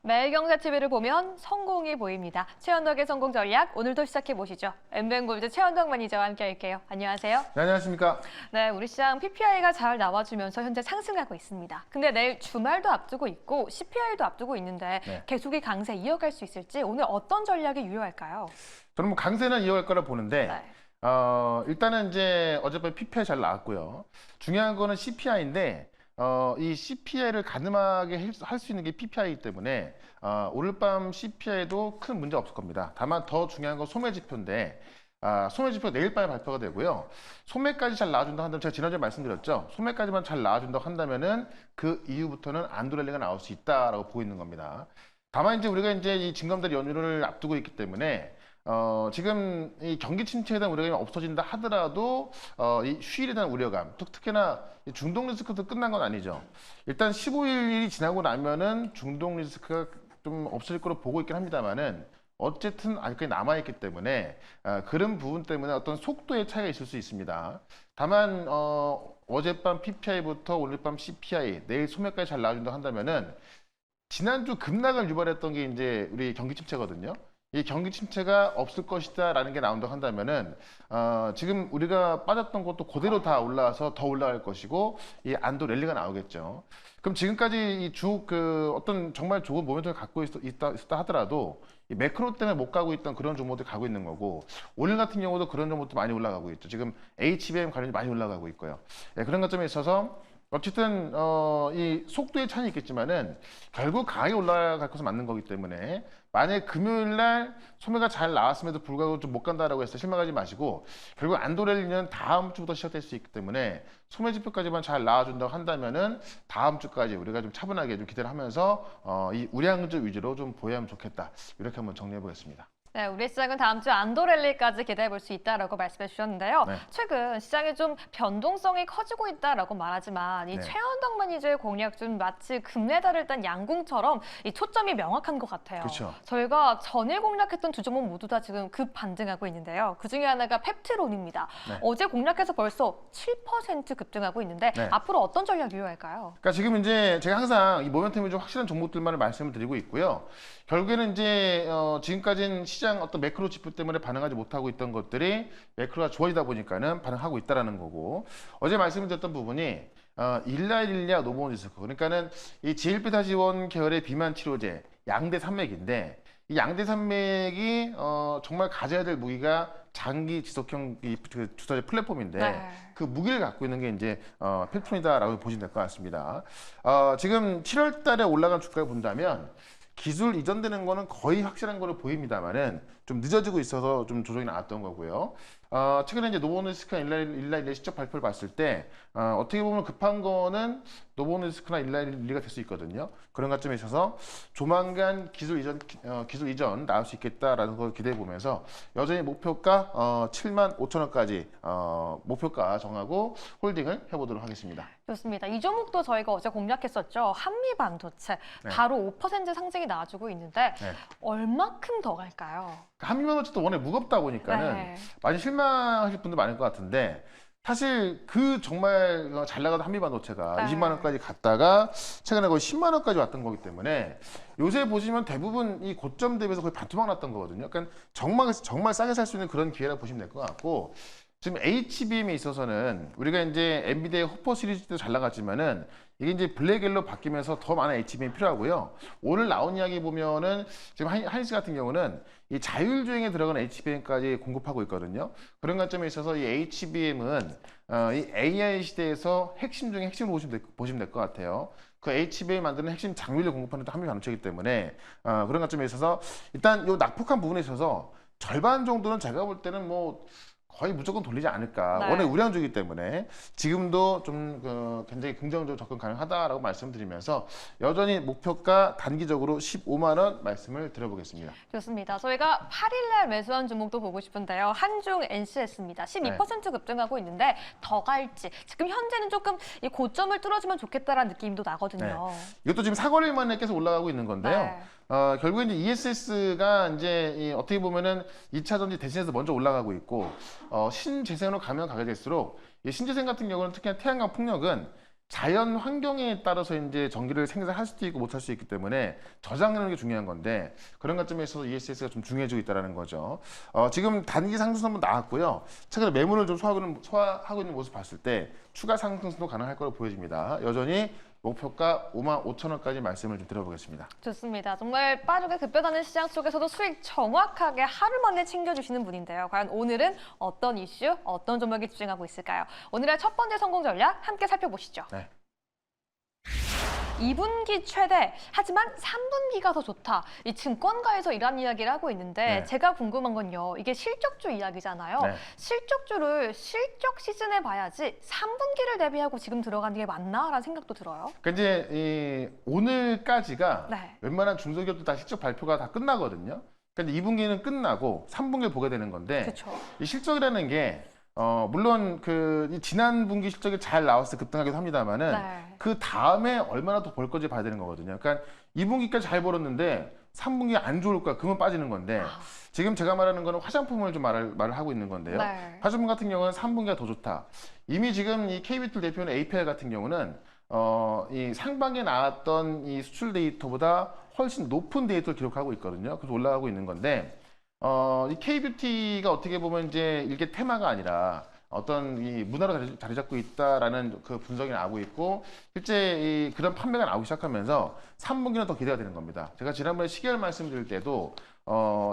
매일경제TV를 보면 성공이 보입니다. 최현덕의 성공 전략 오늘도 시작해 보시죠. 엠뱅골드 최현덕 매니저와 함께 할게요. 안녕하세요. 네, 안녕하십니까. 네, 우리 시장 PPI가 잘 나와주면서 현재 상승하고 있습니다. 근데 내일 주말도 앞두고 있고 CPI도 앞두고 있는데 계속 이 강세 이어갈 수 있을지 오늘 어떤 전략이 유효할까요? 저는 뭐 강세는 이어갈 거라 보는데 일단은 이제 어젯밤에 PPI 잘 나왔고요. 중요한 거는 CPI인데 이 CPI를 가늠하게 할 수 있는 게 PPI이기 때문에 오늘 밤 CPI도 큰 문제 없을 겁니다. 다만 더 중요한 건 소매 지표인데 소매 지표 내일 밤에 발표가 되고요. 소매까지 잘 나와준다 한다면 제가 지난주에 말씀드렸죠. 소매까지만 잘 나와준다고 한다면은 그 이후부터는 안도랠리가 나올 수 있다라고 보고 있는 겁니다. 다만 이제 우리가 이제 이 징검다리 연휴를 앞두고 있기 때문에 지금 이 경기 침체에 대한 우려감이 없어진다 하더라도 이 휴일에 대한 우려감, 특히나 중동 리스크도 끝난 건 아니죠. 일단 15일이 지나고 나면은 중동 리스크가 좀 없을 거로 보고 있긴 합니다만은 어쨌든 아직까지 남아있기 때문에 그런 부분 때문에 어떤 속도의 차이가 있을 수 있습니다. 다만 어젯밤 PPI부터 오늘 밤 CPI, 내일 소매까지 잘 나와준다 한다면은 지난주 급락을 유발했던 게 이제 우리 경기 침체거든요. 이 경기 침체가 없을 것이다라는 게 나온다고 한다면은 지금 우리가 빠졌던 것도 그대로 다 올라와서 더 올라갈 것이고 이 안도 랠리가 나오겠죠. 그럼 지금까지 어떤 정말 좋은 모멘텀을 갖고 있다 하더라도 이 매크로 때문에 못 가고 있던 그런 종목들이 가고 있는 거고 오늘 같은 경우도 그런 종목도 많이 올라가고 있죠. 지금 HBM 관련이 많이 올라가고 있고요. 그런 것점에 있어서 어쨌든 이 속도의 차이는 있겠지만은 결국 강하게 올라갈 것은 맞는 거기 때문에 만약 금요일 날 소매가 잘 나왔음에도 불구하고 좀 못 간다라고 해서 실망하지 마시고 결국 안도랠리는 다음 주부터 시작될 수 있기 때문에 소매 지표까지만 잘 나와준다고 한다면은 다음 주까지 우리가 좀 차분하게 좀 기대를 하면서 이 우량주 위주로 좀 보여야면 좋겠다. 이렇게 한번 정리해 보겠습니다. 네, 우리 시장은 다음 주 안도랠리까지 기대해 볼 수 있다라고 말씀해 주셨는데요. 최근 시장이 좀 변동성이 커지고 있다라고 말하지만 이 최현덕 매니저의 공략 좀 마치 금메달을 딴 양궁처럼 이 초점이 명확한 것 같아요. 그렇죠. 저희가 전일 공략했던 두 종목 모두 다 지금 급 반등하고 있는데요. 그 중에 하나가 펩트론입니다. 어제 공략해서 벌써 7% 급등하고 있는데 앞으로 어떤 전략 유효할까요? 그러니까 지금 이제 제가 항상 이 모멘텀이 좀 확실한 종목들만을 말씀을 드리고 있고요. 결국에는 이제 지금까지는 시장 어떤 매크로 지표 때문에 반응하지 못하고 있던 것들이 매크로가 좋아지다 보니까는 반응하고 있다라는 거고 어제 말씀드렸던 부분이 일라일리아 노보노디스크 그러니까는 이 GLP-41 계열의 비만 치료제 양대 산맥인데 이 양대 산맥이 정말 가져야 될 무기가 장기 지속형 그 주사제 플랫폼인데 그 무기를 갖고 있는 게 이제 펩트론이다라고 보시면 될 것 같습니다. 지금 7월 달에 올라간 주가를 본다면 기술 이전되는 거는 거의 확실한 거로 보입니다만은 좀 늦어지고 있어서 좀 조정이 나왔던 거고요. 최근에 이제 노보노디스크나 일라일리아 실적 발표를 봤을 때 어떻게 보면 급한 거는 노보노디스크나 일라일리아가 될 수 있거든요. 그런 관점에 있어서 조만간 기술 이전 나올 수 있겠다라는 걸 기대해 보면서 여전히 목표가 75,000원까지 목표가 정하고 홀딩을 해보도록 하겠습니다. 좋습니다. 이 종목도 저희가 어제 공략했었죠. 한미반도체 바로 5% 상승이 나와주고 있는데 얼마큼 더 갈까요? 한미반도체도 워낙 무겁다 보니까는 많이 실망하실 분들 많을 것 같은데 사실 그 정말 잘 나가던 한미반도체가 20만 원까지 갔다가 최근에 거의 10만 원까지 왔던 거기 때문에 요새 보시면 대부분 이 고점 대비해서 거의 반토막 났던 거거든요. 그러니까 정말 싸게 살 수 있는 그런 기회라 보시면 될 것 같고 지금 HBM에 있어서는 우리가 이제 엔비디아의 호퍼 시리즈도 잘 나갔지만은 이게 이제 블랙엘로 바뀌면서 더 많은 HBM이 필요하고요. 오늘 나온 이야기 보면은 지금 한시 같은 경우는 이 자율주행에 들어간 HBM까지 공급하고 있거든요. 그런 관점에 있어서 이 HBM은 이 AI 시대에서 핵심 중에 핵심으로 보시면 될 것 같아요. 그 HBM 만드는 핵심 장비를 공급하는 또 한미반도체이기 때문에 그런 관점에 있어서 일단 이 낙폭한 부분에 있어서 절반 정도는 제가 볼 때는 뭐 거의 무조건 돌리지 않을까. 워낙 우량주이기 때문에 지금도 좀 굉장히 긍정적으로 접근 가능하다라고 말씀드리면서 여전히 목표가 단기적으로 15만 원 말씀을 드려보겠습니다. 좋습니다. 저희가 8일날 매수한 종목도 보고 싶은데요. 한중 NCS입니다. 12% 급등하고 있는데 더 갈지. 지금 현재는 조금 이 고점을 뚫어주면 좋겠다라는 느낌도 나거든요. 이것도 지금 4거래일 만에 계속 올라가고 있는 건데요. 결국에 이제 ESS가 이제 어떻게 보면은 2차 전지 대신해서 먼저 올라가고 있고 신재생으로 가면 가게 될수록 이 신재생 같은 경우는 특히 태양광 풍력은 자연 환경에 따라서 이제 전기를 생산할 수도 있고 못할 수 있기 때문에 저장하는 게 중요한 건데 그런 관점에 있어서 ESS가 좀 중요해지고 있다는 거죠. 지금 단기 상승 한번 나왔고요. 최근에 매물을 좀 소화하고 있는 모습 봤을 때 추가 상승도 가능할 거로 보여집니다. 여전히 목표가 55,000원까지 말씀을 좀 드려보겠습니다. 좋습니다. 정말 빠르게 급변하는 시장 속에서도 수익 정확하게 하루 만에 챙겨주시는 분인데요. 과연 오늘은 어떤 이슈, 어떤 종목에 집중하고 있을까요? 오늘의 첫 번째 성공 전략 함께 살펴보시죠. 네. 2분기 최대, 하지만 3분기가 더 좋다. 이 증권가에서 이런 이야기를 하고 있는데 네. 제가 궁금한 건요. 이게 실적주 이야기잖아요. 네. 실적주를 실적 시즌에 봐야지 3분기를 대비하고 지금 들어가는 게 맞나라는 생각도 들어요. 그러니까 이제 오늘까지가 네. 웬만한 중소기업도 다 실적 발표가 다 끝나거든요. 그러니까 2분기는 끝나고 3분기를 보게 되는 건데 그렇죠. 이 실적이라는 게 물론 이 지난 분기 실적이 잘 나왔을 때 급등하기도 합니다만은 네. 그 다음에 얼마나 더 벌 건지 봐야 되는 거거든요. 그러니까 2분기까지 잘 벌었는데 3분기 안 좋을 거야. 그러면 빠지는 건데 지금 제가 말하는 거는 화장품을 좀 말을 하고 있는 건데요. 네. 화장품 같은 경우는 3분기가 더 좋다. 이미 지금 이 KB툴 대표는 APL 같은 경우는 이 상반기에 나왔던 이 수출 데이터보다 훨씬 높은 데이터를 기록하고 있거든요. 그래서 올라가고 있는 건데 이 K뷰티가 어떻게 보면 이제 이게 테마가 아니라 어떤 이 문화로 자리 잡고 있다라는 그 분석이 나오고 있고 실제 그런 판매가 나오기 시작하면서 3분기는 더 기대가 되는 겁니다. 제가 지난번에 시계열 말씀드릴 때도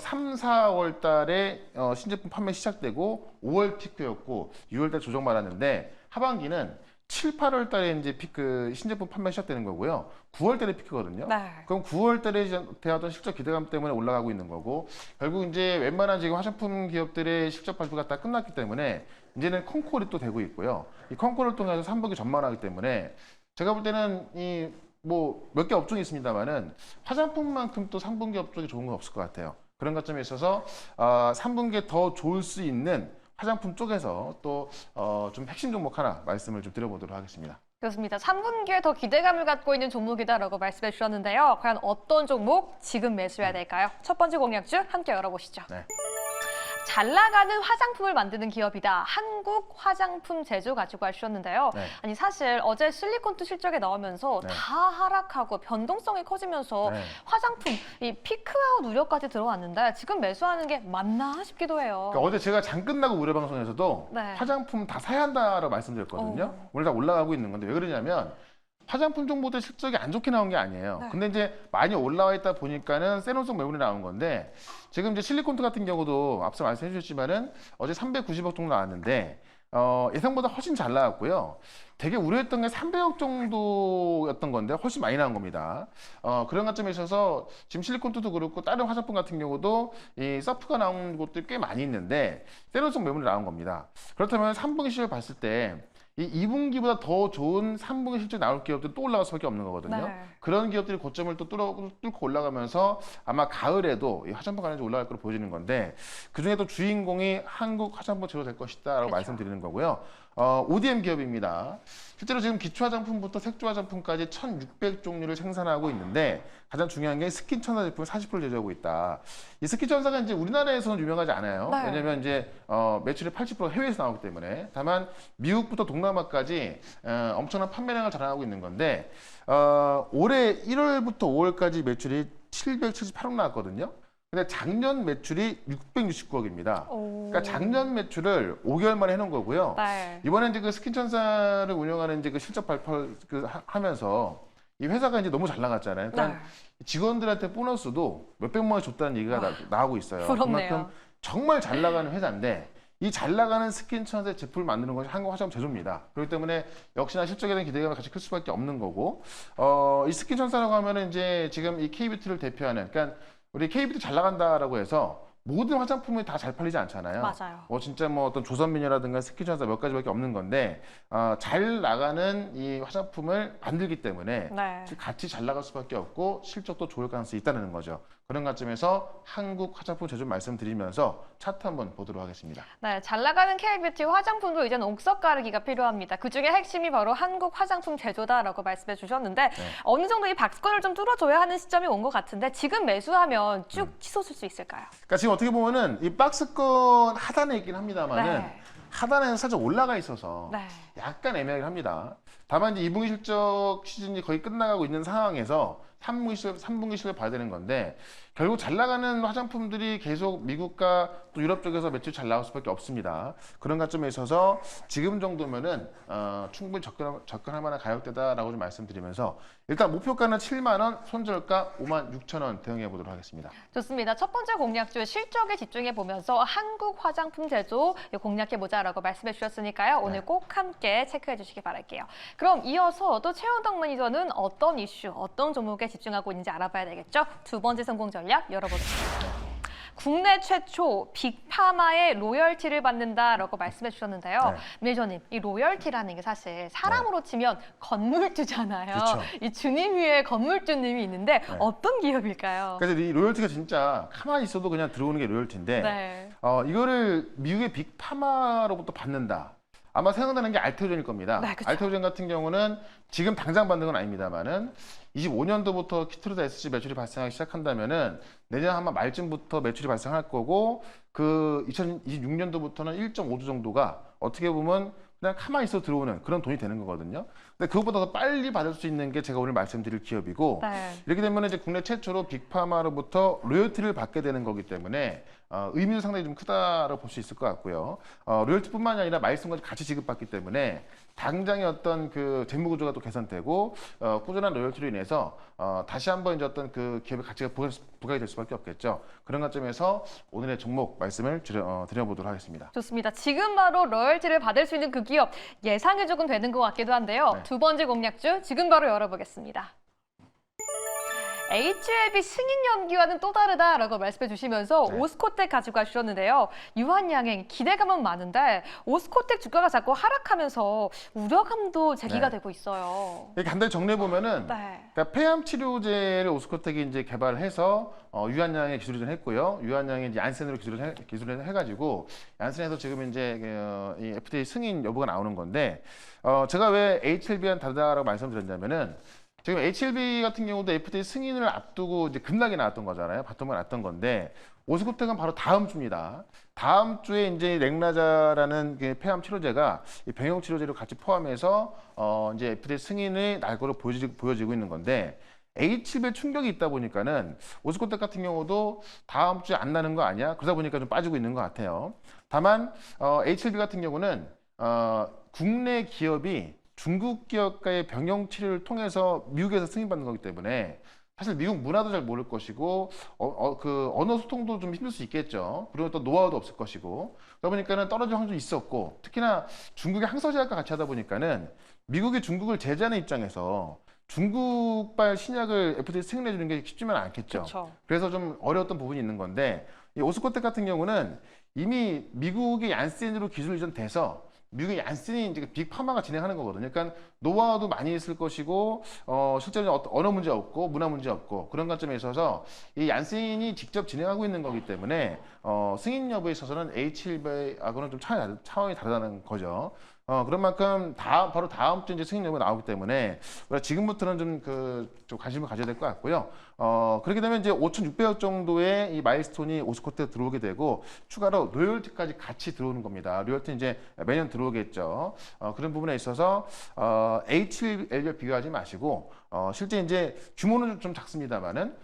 3, 4월 달에 신제품 판매 시작되고 5월 피크였고 6월 달 조정 받았는데 하반기는 7, 8월 달에 이제 피크 신제품 판매 시작되는 거고요. 9월 달에 피크거든요. 네. 그럼 9월 달에 대하던 실적 기대감 때문에 올라가고 있는 거고 결국 이제 웬만한 지금 화장품 기업들의 실적 발표가 다 끝났기 때문에 이제는 콩콜이 또 되고 있고요. 이 콩콜을 통해서 3분기 전망하기 때문에 제가 볼 때는 몇 개 업종이 있습니다만은 화장품만큼 또 3분기 업종이 좋은 건 없을 것 같아요. 그런 관점에 있어서 3분기에 더 좋을 수 있는 화장품 쪽에서 또 좀 핵심 종목 하나 말씀을 좀 드려보도록 하겠습니다. 그렇습니다. 3분기에 더 기대감을 갖고 있는 종목이다라고 말씀해 주셨는데요. 과연 어떤 종목 지금 매수해야 될까요? 첫 번째 공략주 함께 열어보시죠. 네. 잘 나가는 화장품을 만드는 기업이다. 한국 화장품 제조 가지고 하셨는데요. 네. 아니 사실 어제 실리콘투 실적에 나오면서 네. 다 하락하고 변동성이 커지면서 네. 화장품 이 피크아웃 우려까지 들어왔는데 지금 매수하는 게 맞나 싶기도 해요. 그러니까 어제 제가 장 끝나고 우려 방송에서도 네. 화장품 다 사야 한다라고 말씀드렸거든요. 오늘 다 올라가고 있는 건데 왜 그러냐면 화장품 정보들 실적이 안 좋게 나온 게 아니에요. 네. 근데 이제 많이 올라와 있다 보니까는 세노성 매물이 나온 건데 지금 이제 실리콘트 같은 경우도 앞서 말씀해 주셨지만은 어제 390억 정도 나왔는데 예상보다 훨씬 잘 나왔고요. 되게 우려했던 게 300억 정도였던 건데 훨씬 많이 나온 겁니다. 그런 관점에 있어서 지금 실리콘트도 그렇고 다른 화장품 같은 경우도 이 서프가 나온 곳들이 꽤 많이 있는데 세노성 매물이 나온 겁니다. 그렇다면 3분기 실적 봤을 때 이 2분기보다 더 좋은 3분기 실적 나올 기업들이 또 올라갈 수밖에 없는 거거든요. 네. 그런 기업들이 고점을 또 뚫고 올라가면서 아마 가을에도 이 화장품 관련주 올라갈 거로 보여지는 건데 그중에 또 주인공이 한국 화장품 제조 될 것이다라고 그렇죠. 말씀드리는 거고요. ODM 기업입니다. 실제로 지금 기초화장품부터 색조화장품까지 1,600종류를 생산하고 있는데 가장 중요한 게 스킨천사 제품을 40% 제조하고 있다. 이 스킨천사가 이제 우리나라에서는 유명하지 않아요. 네. 왜냐하면 이제 매출의 80% 해외에서 나오기 때문에 다만 미국부터 동남아까지 엄청난 판매량을 자랑하고 있는 건데 올해 1월부터 5월까지 매출이 778억 나왔거든요. 근데 작년 매출이 669억입니다. 그러니까 작년 매출을 5개월 만에 해놓은 거고요. 네. 이번에 이제 그 스킨천사를 운영하는 이제 그 실적 발표를 하면서 이 회사가 이제 너무 잘 나갔잖아요. 그러니까 네. 직원들한테 보너스도 몇백만 원 줬다는 얘기가 나오고 있어요. 부럽네요. 그만큼 정말 잘 나가는 회사인데 이 잘 나가는 스킨천사 제품을 만드는 것이 한국 화장품 제조입니다. 그렇기 때문에 역시나 실적에 대한 기대감이 같이 클 수밖에 없는 거고 이 스킨천사라고 하면은 이제 지금 이 K뷰티를 대표하는 그러니까 우리 K뷰티 잘 나간다라고 해서 모든 화장품이 다 잘 팔리지 않잖아요. 맞아요. 진짜 어떤 조선미녀라든가 스킨천사 몇 가지밖에 없는 건데 잘 나가는 이 화장품을 만들기 때문에 네. 같이 잘 나갈 수밖에 없고 실적도 좋을 가능성이 있다는 거죠. 그런 관점에서 한국 화장품 제조 말씀드리면서 차트 한번 보도록 하겠습니다. 네, 잘 나가는 K뷰티 화장품도 이제는 옥석 가르기가 필요합니다. 그중에 핵심이 바로 한국 화장품 제조다라고 말씀해 주셨는데 네. 어느 정도 이 박스권을 좀 뚫어줘야 하는 시점이 온 것 같은데 지금 매수하면 쭉 치솟을 수 있을까요? 그러니까 지금 어떻게 보면은 이 박스권 하단에 있긴 합니다만은 네. 하단에는 살짝 올라가 있어서 네. 약간 애매하긴 합니다. 다만 이제 2분기 실적 시즌이 거의 끝나가고 있는 상황에서 3분기 실을 봐야 되는 건데 결국 잘 나가는 화장품들이 계속 미국과 또 유럽 쪽에서 매출 잘 나올 수밖에 없습니다. 그런 관점에 있어서 지금 정도면은 충분히 접근할 만한 가격대다라고 좀 말씀드리면서 일단 목표가는 7만 원, 손절가 5만 6천 원 대응해 보도록 하겠습니다. 좋습니다. 첫 번째 공략주 실적에 집중해 보면서 한국 화장품 제조 공략해 보자라고 말씀해 주셨으니까요. 오늘 꼭 함께 체크해 주시기 바랄게요. 그럼 이어서 또 최원덕 매니저는 어떤 이슈, 어떤 종목에 집중하고 있는지 알아봐야 되겠죠? 두 번째 성공 전략 열어보겠습니다. 국내 최초 빅파마의 로열티를 받는다라고 말씀해 주셨는데요. 매니저님, 이 로열티라는 게 사실 사람으로 치면 건물주잖아요. 그렇죠. 이 주님 위에 건물주님이 있는데 어떤 기업일까요? 그래서 이 로열티가 진짜 가만히 있어도 그냥 들어오는 게 로열티인데 이거를 미국의 빅파마로부터 받는다. 아마 생각나는 게 알테오젠일 겁니다. 네, 그쵸. 알테오젠 같은 경우는 지금 당장 받는 건 아닙니다만은 25년도부터 키트로다 SG 매출이 발생하기 시작한다면은 내년 아마 말쯤부터 매출이 발생할 거고 그 2026년도부터는 1.5조 정도가 어떻게 보면 그냥 가만히 있어 들어오는 그런 돈이 되는 거거든요. 근데 그것보다 더 빨리 받을 수 있는 게 제가 오늘 말씀드릴 기업이고 이렇게 되면 이제 국내 최초로 빅파마로부터 로열티를 받게 되는 거기 때문에 의미는 상당히 좀 크다라고 볼 수 있을 것 같고요. 로열티뿐만이 아니라 마일스톤까지 같이 지급받기 때문에 당장의 어떤 그 재무 구조가 또 개선되고 꾸준한 로열티로 인해서 다시 한번 이제 어떤 그 기업의 가치가 부각이 될 수밖에 없겠죠. 그런 관점에서 오늘의 종목 말씀을 드려보도록 하겠습니다. 좋습니다. 지금 바로 로열티를 받을 수 있는 그 기업 예상이 조금 되는 것 같기도 한데요. 두 번째 공략주 지금 바로 열어보겠습니다. HLB 승인 연기와는 또 다르다라고 말씀해 주시면서 오스코텍 가지고 가주셨는데요. 유한양행 기대감은 많은데 오스코텍 주가가 자꾸 하락하면서 우려감도 제기가 되고 있어요. 이렇게 간단히 정리해 보면은 그러니까 폐암 치료제를 오스코텍이 이제 개발해서 유한양에 기술을 했고요. 유한양에 이제 얀센으로 기술을 해가지고 얀센에서 지금 이제 이 FDA 승인 여부가 나오는 건데 제가 왜 HLB와는 다르다라고 말씀드렸냐면은. 지금 HLB 같은 경우도 FDA 승인을 앞두고 이제 급락이 나왔던 거잖아요. 바텀이 났던 건데 오스코텍은 바로 다음 주입니다. 다음 주에 이제 렉나자라는 그 폐암 치료제가 이 병용 치료제를 같이 포함해서 이제 FDA 승인의 날거로 보여지고 있는 건데 HLB에 충격이 있다 보니까는 오스코텍 같은 경우도 다음 주에 안 나는 거 아니야? 그러다 보니까 좀 빠지고 있는 것 같아요. 다만 HLB 같은 경우는 국내 기업이 중국 기업과의 병용 치료를 통해서 미국에서 승인받는 거기 때문에 사실 미국 문화도 잘 모를 것이고 그 언어 소통도 좀 힘들 수 있겠죠. 그리고 또 노하우도 없을 것이고 그러다 보니까는 떨어질 확률이 있었고 특히나 중국의 항서제약과 같이 하다 보니까는 미국이 중국을 제재하는 입장에서 중국발 신약을 FDA 승인해 주는 게 쉽지는 않겠죠. 그래서 좀 어려웠던 부분이 있는 건데 이 오스코텍 같은 경우는 이미 미국의 얀센으로 기술 이전돼서 미국의 얀센이 이제 빅파마가 진행하는 거거든요. 그러니까 노하우도 많이 있을 것이고 실제로 언어 문제 없고 문화 문제 없고 그런 관점에 있어서 이 얀센이 직접 진행하고 있는 거기 때문에 승인 여부에 있어서는 HLB하고는 좀 차원이 다르다는 거죠. 그런 만큼 바로 다음 주 이제 승인 여부가 나오기 때문에 지금부터는 좀 관심을 가져야 될 것 같고요. 그렇게 되면 이제 5,600억 정도의 이 마일스톤이 오스코텍에 들어오게 되고 추가로 로열티까지 같이 들어오는 겁니다. 로열티 이제 매년 들어오겠죠. 그런 부분에 있어서 HLB와 비교하지 마시고 실제 이제 규모는 좀 작습니다만은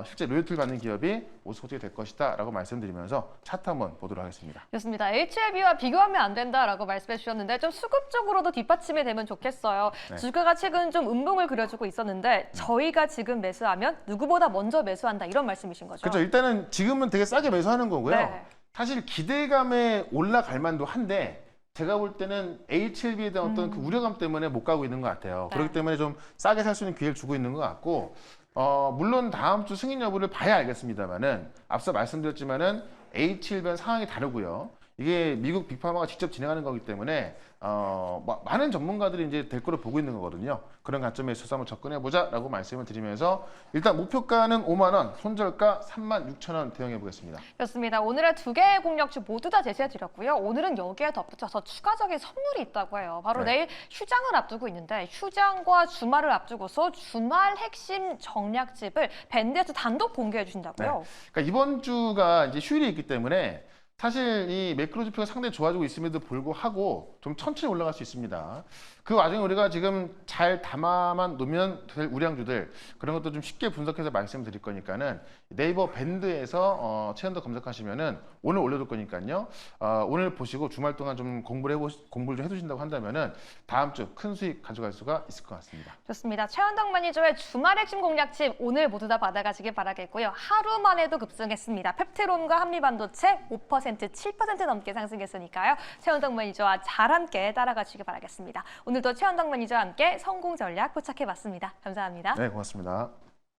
실제 로열티를 받는 기업이 오스코텍이 될 것이다라고 말씀드리면서 차트 한번 보도록 하겠습니다. 좋습니다. HLB와 비교하면 안 된다라고 말씀해 주셨는데 좀 수급적으로도 뒷받침이 되면 좋겠어요. 주가가 최근 좀 음봉을 그려주고 있었는데 저희가 지금 매수하면 누구보다 먼저 매수한다 이런 말씀이신 거죠? 그렇죠. 일단은 지금은 되게 싸게 매수하는 거고요. 사실 기대감에 올라갈 만도 한데 제가 볼 때는 HLB에 대한 어떤 그 우려감 때문에 못 가고 있는 것 같아요. 그렇기 때문에 좀 싸게 살 수 있는 기회를 주고 있는 것 같고 물론 다음 주 승인 여부를 봐야 알겠습니다만은 앞서 말씀드렸지만은 HLB는 상황이 다르고요. 이게 미국 빅파마가 직접 진행하는 거기 때문에 많은 전문가들이 이제 될 거로 보고 있는 거거든요. 그런 관점에 있어서 한번 접근해보자라고 말씀을 드리면서 일단 목표가는 5만 원, 손절가 3만 6천 원 대응해 보겠습니다. 그렇습니다. 오늘의 두 개의 공략주 모두 다 제시해드렸고요. 오늘은 여기에 덧붙여서 추가적인 선물이 있다고 해요. 바로 내일 휴장을 앞두고 있는데 휴장과 주말을 앞두고서 주말 핵심 전략집을 밴드에서 단독 공개해 주신다고요? 그러니까 이번 주가 이제 휴일이 있기 때문에 사실 이 매크로 지표가 상당히 좋아지고 있음에도 불구하고 좀 천천히 올라갈 수 있습니다. 그 와중에 우리가 지금 잘 담아만 놓으면 될 우량주들 그런 것도 좀 쉽게 분석해서 말씀드릴 거니까는 네이버 밴드에서 최현덕 검색하시면은 오늘 올려둘 거니까요. 오늘 보시고 주말 동안 좀 공부를 좀 해두신다고 한다면은 다음 주 큰 수익 가져갈 수가 있을 것 같습니다. 좋습니다. 최현덕 매니저의 주말 핵심 공략집 오늘 모두 다 받아가시길 바라겠고요. 하루 만에도 급등했습니다. 펩트론과 한미반도체 5%, 7% 넘게 상승했으니까요. 최현덕 매니저와 잘 함께 따라가 주시길 바라겠습니다. 오늘도 최현덕 매니저와 함께 성공 전략 포착해봤습니다. 감사합니다. 네, 고맙습니다.